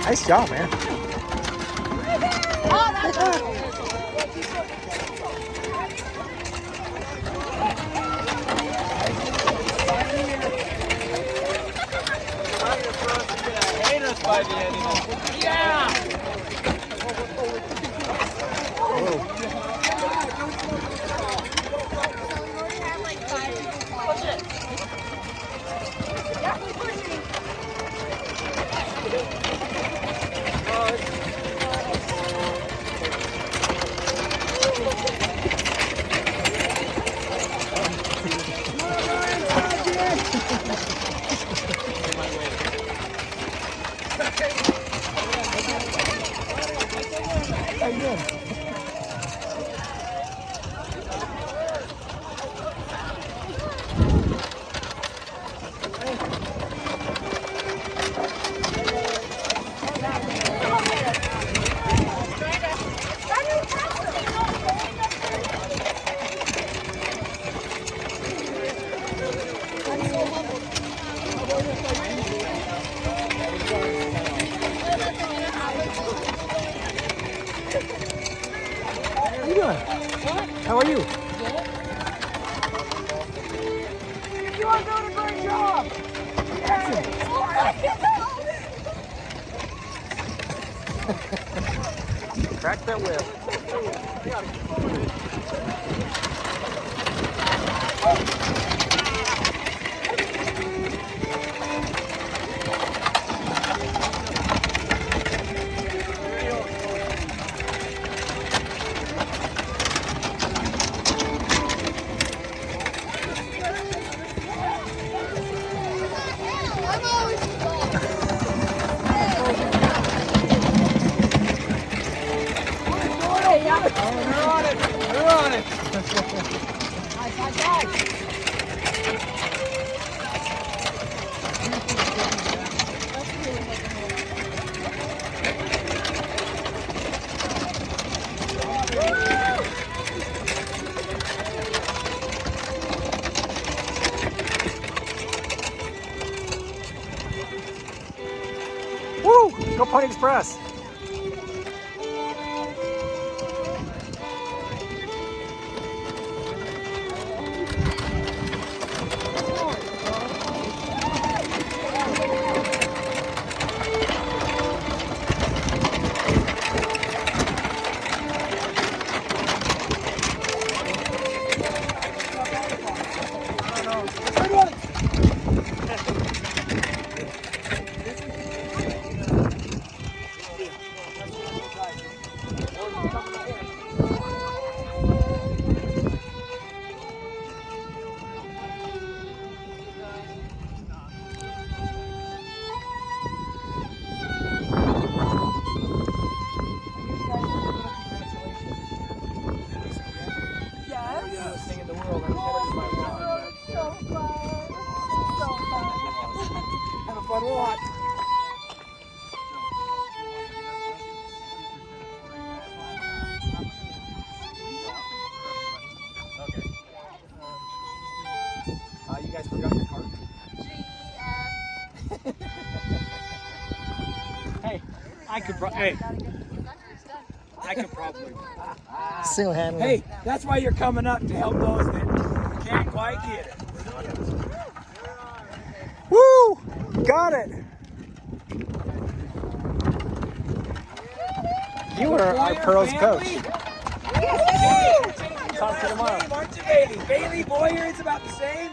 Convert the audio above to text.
Nice job, man. By the end. Yeah! How you doing? How are you? You are doing a great job! Crack that whip. They're on it. Woo! Go Pony Express. Thing in the world. I'm So fun. So fun. Have a fun walk. Okay. You guys forgot your card? Hey, I could probably. Single-handedly. Hey, that's why you're coming up to help those that can't quite get it. Woo! Got it. You are our Pearls coach. Talk to you tomorrow. Aren't you, Bailey? Bailey Boyer is about the same.